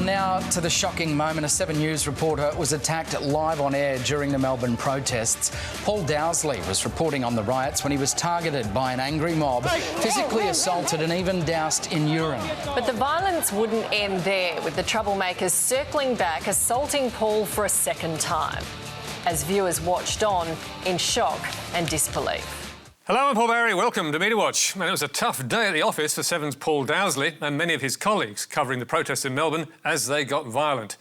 Now to the shocking moment. A 7 News reporter was attacked live on air during the Melbourne protests. Paul Dowsley was reporting on the riots when he was targeted by an angry mob, physically assaulted and even doused in urine. But the violence wouldn't end there, with the troublemakers circling back, assaulting Paul for a second time, as viewers watched on in shock and disbelief. Hello, I'm Paul Barry. Welcome to Media Watch. And it was a tough day at the office for Seven's Paul Dowsley and many of his colleagues covering the protests in Melbourne as they got violent.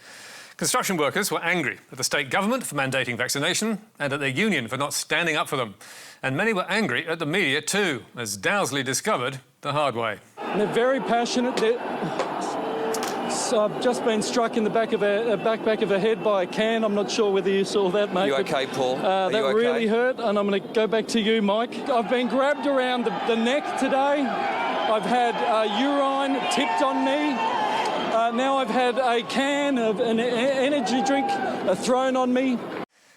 Construction workers were angry at the state government for mandating vaccination and at their union for not standing up for them. And many were angry at the media too, as Dowsley discovered the hard way. They're very passionate. I've just been struck in the back of the head by a can. I'm not sure whether you saw that, mate. You okay, Paul? That really hurt, and I'm going to go back to you, Mike. I've been grabbed around the neck today. I've had urine tipped on me. Now I've had a can of an energy drink thrown on me.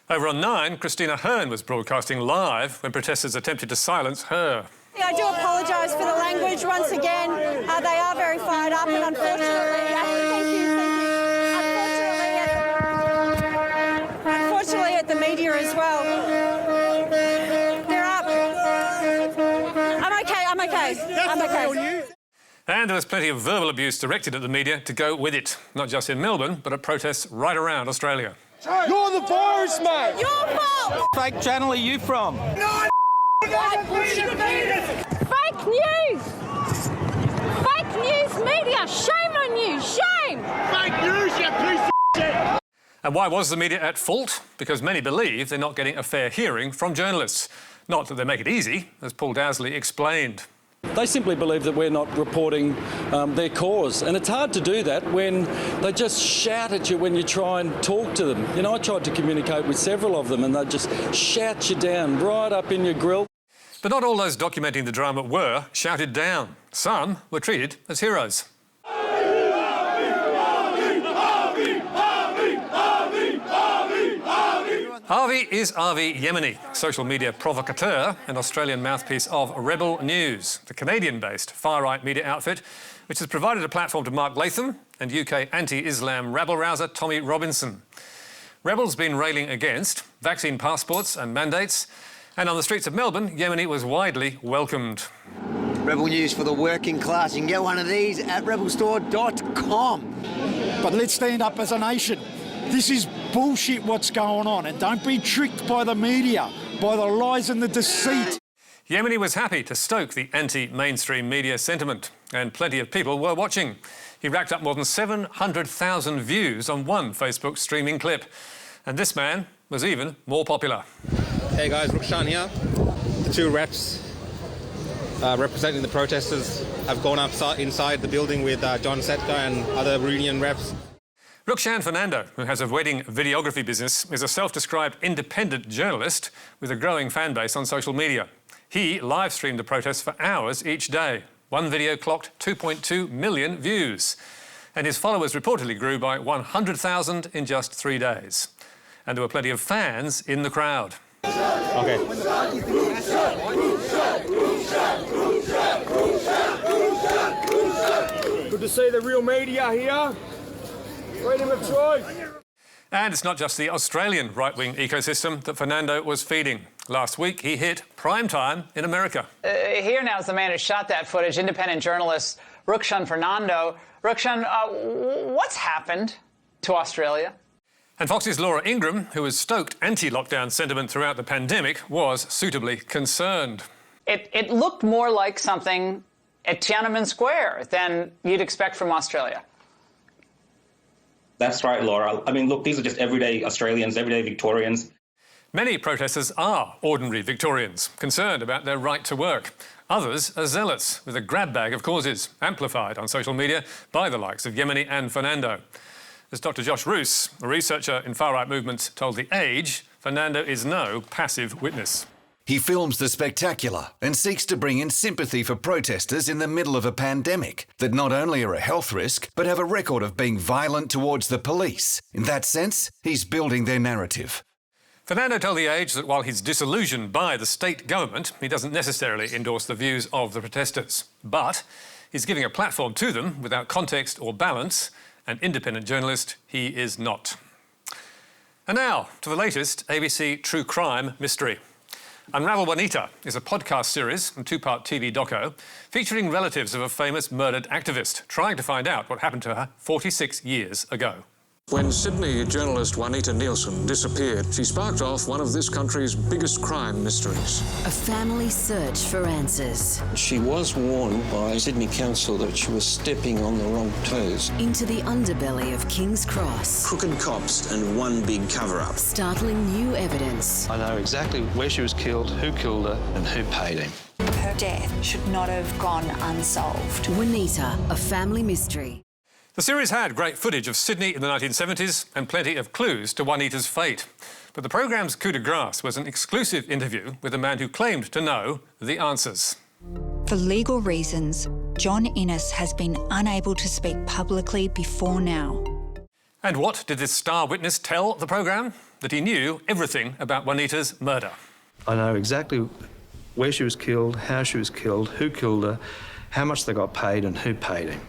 Over on 9, Christina Hearn was broadcasting live when protesters attempted to silence her. I do apologise for the language once again. They are very fired up, and unfortunately, unfortunately at the media as well. They're up. I'm okay. And there was plenty of verbal abuse directed at the media to go with it, not just in Melbourne, but at protests right around Australia. You're the virus, mate! Your fault! Fake channel are you from? No, Fake news! Fake news media! Shame on you! Shame! fake news, you piece of shit! And why was the media at fault? Because many believe they're not getting a fair hearing from journalists. Not that they make it easy, as Paul Dowsley explained. They simply believe that we're not reporting their cause. And it's hard to do that when they just shout at you when you try and talk to them. You know, I tried to communicate with several of them and they just shout you down right up in your grill. But not all those documenting the drama were shouted down. Some were treated as heroes. Harvey is Avi Yemeni, social media provocateur and Australian mouthpiece of Rebel News, the Canadian-based far-right media outfit, which has provided a platform to Mark Latham and UK anti-Islam rabble-rouser Tommy Robinson. Rebel's been railing against vaccine passports and mandates, and on the streets of Melbourne, Yemeni was widely welcomed. Rebel News for the working class. You can get one of these at rebelstore.com. But let's stand up as a nation. This is bullshit what's going on, and don't be tricked by the media, by the lies and the deceit. Yemeni was happy to stoke the anti-mainstream media sentiment, and plenty of people were watching. He racked up more than 700,000 views on one Facebook streaming clip. And this man was even more popular. Hey guys, Rukshan here. The two reps representing the protesters have gone up inside the building with John Setka and other union reps. Rukshan Fernando, who has a wedding videography business, is a self-described independent journalist with a growing fan base on social media. He live-streamed the protests for hours each day. One video clocked 2.2 million views. And his followers reportedly grew by 100,000 in just 3 days. And there were plenty of fans in the crowd. Okay. Good to see the real media here. Freedom of choice. And it's not just the Australian right-wing ecosystem that Fernando was feeding. Last week, he hit prime time in America. Here now is the man who shot that footage, independent journalist Rukshan Fernando. Rukshan, what's happened to Australia? And Fox's Laura Ingram, who has stoked anti-lockdown sentiment throughout the pandemic, was suitably concerned. It looked more like something at Tiananmen Square than you'd expect from Australia. That's right, Laura. I mean, look, these are just everyday Australians, everyday Victorians. Many protesters are ordinary Victorians, concerned about their right to work. Others are zealots, with a grab bag of causes, amplified on social media by the likes of Yemeni and Fernando. As Dr. Josh Roos, a researcher in far-right movements, told The Age, Fernando is no passive witness. He films the spectacular and seeks to bring in sympathy for protesters in the middle of a pandemic that not only are a health risk, but have a record of being violent towards the police. In that sense, he's building their narrative. Fernando told The Age that while he's disillusioned by the state government, he doesn't necessarily endorse the views of the protesters. But he's giving a platform to them without context or balance, An independent journalist, he is not. And now to the latest ABC true crime mystery. Unravel Juanita is a podcast series and two-part TV doco featuring relatives of a famous murdered activist trying to find out what happened to her 46 years ago. When Sydney journalist Juanita Nielsen disappeared, she sparked off one of this country's biggest crime mysteries. A family search for answers. She was warned by Sydney Council that she was stepping on the wrong toes. Into the underbelly of King's Cross. Crooked cops and one big cover-up. Startling new evidence. I know exactly where she was killed, who killed her, and who paid him. Her death should not have gone unsolved. Juanita, a family mystery. The series had great footage of Sydney in the 1970s and plenty of clues to Juanita's fate. But the programme's coup de grace was an exclusive interview with a man who claimed to know the answers. For legal reasons, John Innes has been unable to speak publicly before now. And what did this star witness tell the programme? That he knew everything about Juanita's murder. I know exactly where she was killed, how she was killed, who killed her, how much they got paid and who paid him.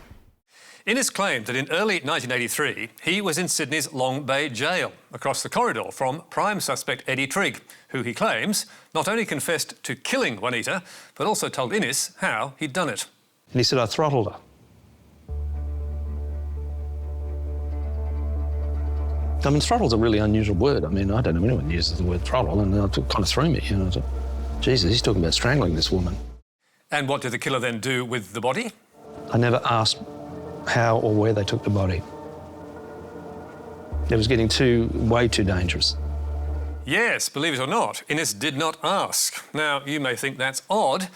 Innes claimed that in early 1983, he was in Sydney's Long Bay jail, across the corridor from prime suspect Eddie Trigg, who he claims not only confessed to killing Juanita, but also told Innes how he'd done it. And he said, I throttled her. I mean, throttle's a really unusual word. I mean, I don't know if anyone uses the word throttle, and it kind of threw me, you know. I thought, Jesus, he's talking about strangling this woman. And what did the killer then do with the body? I never asked how or where they took the body. It was getting way too dangerous. Yes, believe it or not, Innes did not ask. Now, you may think that's odd,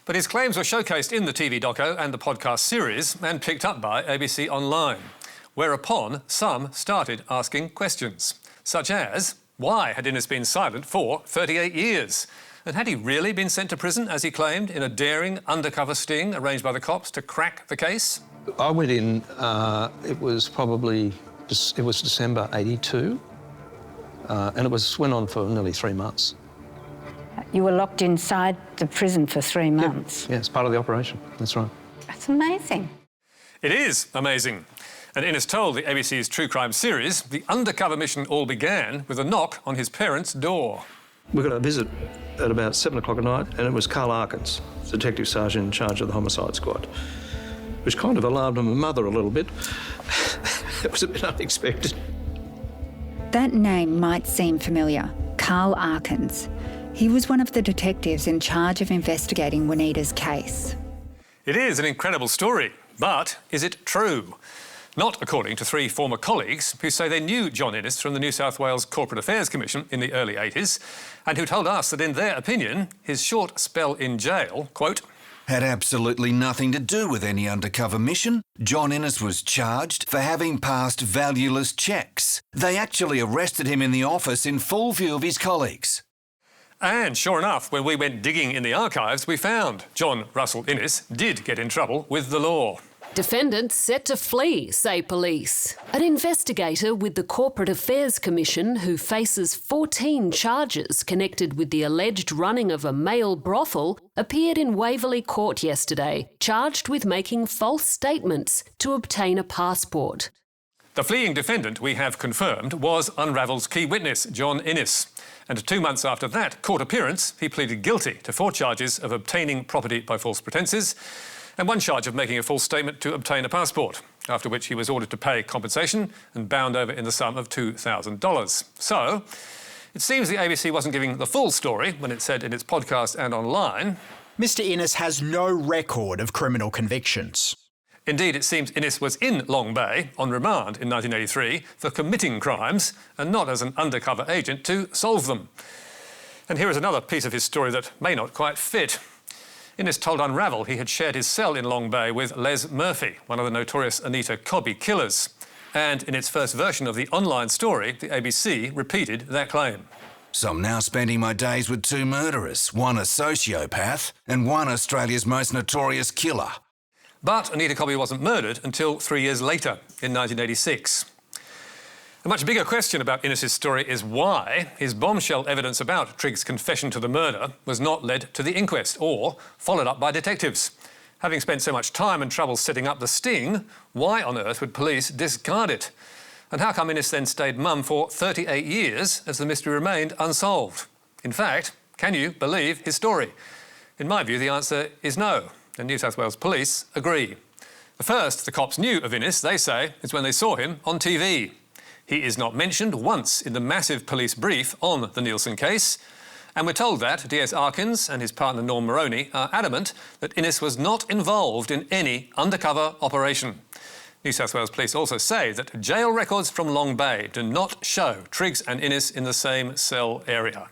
but his claims were showcased in the TV doco and the podcast series and picked up by ABC Online, whereupon some started asking questions, such as, why had Innes been silent for 38 years? And had he really been sent to prison, as he claimed, in a daring undercover sting arranged by the cops to crack the case? I went in, it was December 82, and it went on for nearly 3 months. You were locked inside the prison for 3 months? Yeah, it's part of the operation, that's right. That's amazing. It is amazing. And Innes told the ABC's true crime series the undercover mission all began with a knock on his parents' door. We got a visit at about 7 o'clock at night, and it was Carl Arkins, Detective Sergeant in charge of the homicide squad, which kind of alarmed my mother a little bit. It was a bit unexpected. That name might seem familiar. Carl Arkins. He was one of the detectives in charge of investigating Juanita's case. It is an incredible story, but is it true? Not according to 3 former colleagues who say they knew John Innes from the New South Wales Corporate Affairs Commission in the early 80s, and who told us that in their opinion, his short spell in jail, quote, had absolutely nothing to do with any undercover mission. John Innes was charged for having passed valueless cheques. They actually arrested him in the office in full view of his colleagues. And sure enough, when we went digging in the archives, we found John Russell Innes did get in trouble with the law. Defendant set to flee, say police. An investigator with the Corporate Affairs Commission who faces 14 charges connected with the alleged running of a male brothel appeared in Waverley Court yesterday, charged with making false statements to obtain a passport. The fleeing defendant, we have confirmed, was Unravel's key witness, John Innes. And 2 months after that court appearance, he pleaded guilty to 4 charges of obtaining property by false pretences and 1 charge of making a false statement to obtain a passport, after which he was ordered to pay compensation and bound over in the sum of $2,000. So, it seems the ABC wasn't giving the full story when it said in its podcast and online, Mr Innes has no record of criminal convictions. Indeed, it seems Innes was in Long Bay on remand in 1983 for committing crimes and not as an undercover agent to solve them. And here is another piece of his story that may not quite fit. Innes told Unravel he had shared his cell in Long Bay with Les Murphy, one of the notorious Anita Cobby killers. And in its first version of the online story, the ABC repeated that claim. So I'm now spending my days with 2 murderers, one a sociopath and one Australia's most notorious killer. But Anita Cobby wasn't murdered until 3 years later, in 1986. A much bigger question about Innes's story is why his bombshell evidence about Trigg's confession to the murder was not led to the inquest or followed up by detectives. Having spent so much time and trouble setting up the sting, why on earth would police discard it? And how come Innes then stayed mum for 38 years as the mystery remained unsolved? In fact, can you believe his story? In my view, the answer is no, and New South Wales Police agree. The first the cops knew of Innes, they say, is when they saw him on TV. He is not mentioned once in the massive police brief on the Nielsen case, and we're told that DS Arkins and his partner Norm Moroney are adamant that Innes was not involved in any undercover operation. New South Wales Police also say that jail records from Long Bay do not show Triggs and Innes in the same cell area.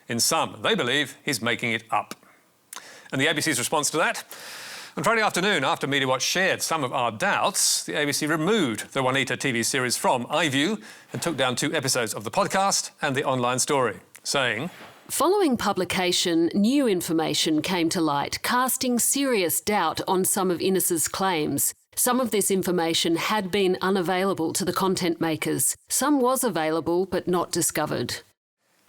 In sum, they believe he's making it up. And the ABC's response to that? On Friday afternoon, after Media Watch shared some of our doubts, the ABC removed the Juanita TV series from iView and took down 2 episodes of the podcast and the online story, saying, Following publication, new information came to light, casting serious doubt on some of Innes's claims. Some of this information had been unavailable to the content makers. Some was available but not discovered.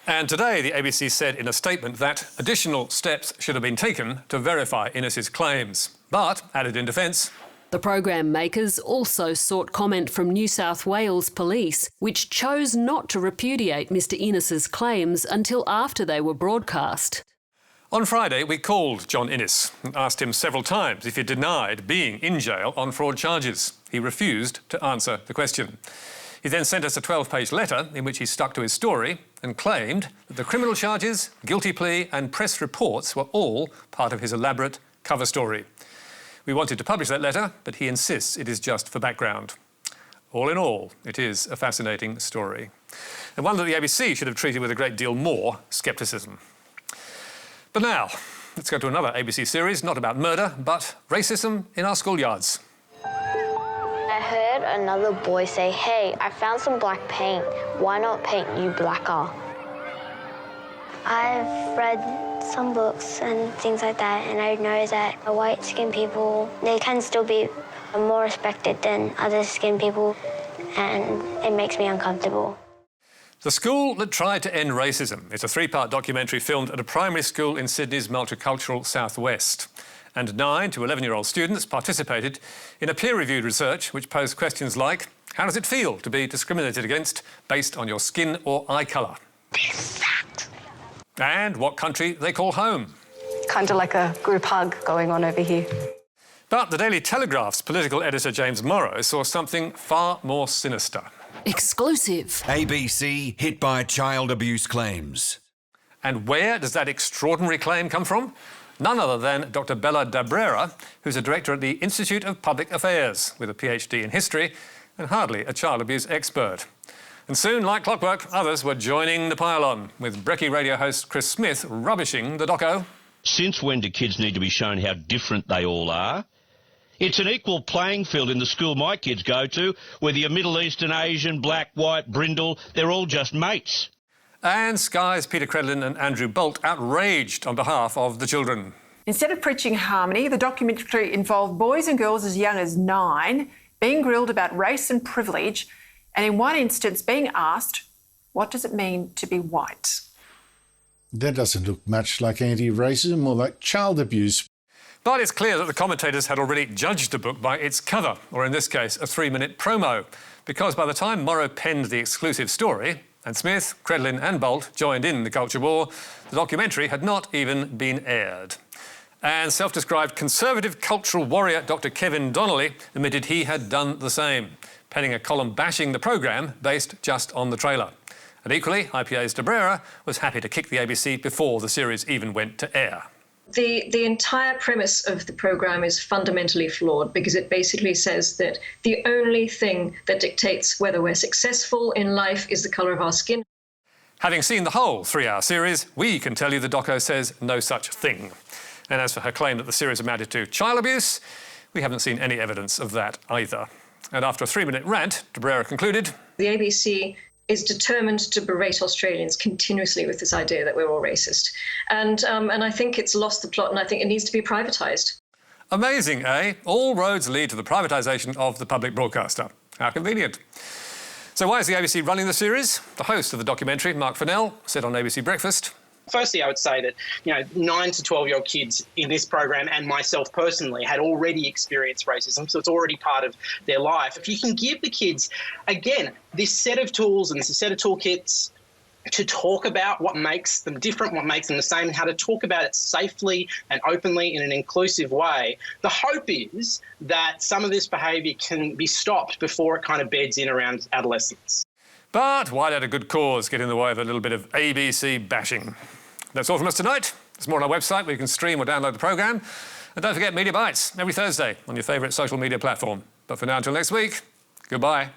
And today, the ABC said in a statement that additional steps should have been taken to verify Innes's claims. But, added in defence, the program makers also sought comment from New South Wales Police, which chose not to repudiate Mr Innes's claims until after they were broadcast. On Friday, we called John Innes and asked him several times if he denied being in jail on fraud charges. He refused to answer the question. He then sent us a 12-page letter in which he stuck to his story and claimed that the criminal charges, guilty plea and press reports were all part of his elaborate cover story. We wanted to publish that letter, but he insists it is just for background. All in all, it is a fascinating story, and one that the ABC should have treated with a great deal more scepticism. But now, let's go to another ABC series, not about murder, but racism in our schoolyards. I heard another boy say, "Hey, I found some black paint. Why not paint you blacker?" I've read some books and things like that, and I know that white-skinned people, they can still be more respected than other-skinned people, and it makes me uncomfortable. The School That Tried to End Racism is a 3-part documentary filmed at a primary school in Sydney's multicultural southwest. And 9 to 11-year-old students participated in a peer-reviewed research which posed questions like, how does it feel to be discriminated against based on your skin or eye colour? And what country they call home. Kind of like a group hug going on over here. But the Daily Telegraph's political editor James Morrow saw something far more sinister. Exclusive. ABC hit by child abuse claims. And where does that extraordinary claim come from? None other than Dr. Bella Dabrera, who's a director at the Institute of Public Affairs with a PhD in history and hardly a child abuse expert. And soon, like clockwork, others were joining the pile-on, with Brekkie radio host Chris Smith rubbishing the doco. Since when do kids need to be shown how different they all are? It's an equal playing field in the school my kids go to, whether you're Middle Eastern, Asian, black, white, brindle, they're all just mates. And Sky's Peter Credlin and Andrew Bolt outraged on behalf of the children. Instead of preaching harmony, the documentary involved boys and girls as young as 9 being grilled about race and privilege, and in one instance being asked, what does it mean to be white? That doesn't look much like anti-racism, more like child abuse. But it's clear that the commentators had already judged the book by its cover, or in this case, a 3-minute promo, because by the time Morrow penned the exclusive story, and Smith, Credlin and Bolt joined in the culture war, the documentary had not even been aired. And self-described conservative cultural warrior Dr. Kevin Donnelly admitted he had done the same, penning a column bashing the programme based just on the trailer. And equally, IPA's Dabrera was happy to kick the ABC before the series even went to air. The entire premise of the programme is fundamentally flawed because it basically says that the only thing that dictates whether we're successful in life is the colour of our skin. Having seen the whole 3-hour series, we can tell you the doco says no such thing. And as for her claim that the series amounted to child abuse, we haven't seen any evidence of that either. And after a 3-minute rant, Dabrera concluded, the ABC is determined to berate Australians continuously with this idea that we're all racist. And I think it's lost the plot, and I think it needs to be privatised. Amazing, eh? All roads lead to the privatisation of the public broadcaster. How convenient. So why is the ABC running the series? The host of the documentary, Mark Fennell, said on ABC Breakfast, Firstly, I would say that, 9 to 12-year-old kids in this program and myself personally had already experienced racism, so it's already part of their life. If you can give the kids, again, this set of tools and this set of toolkits to talk about what makes them different, what makes them the same, and how to talk about it safely and openly in an inclusive way, the hope is that some of this behaviour can be stopped before it kind of beds in around adolescence. But why let a good cause get in the way of a little bit of ABC bashing? That's all from us tonight. There's more on our website where you can stream or download the programme. And don't forget Media Bites every Thursday on your favourite social media platform. But for now, until next week, goodbye.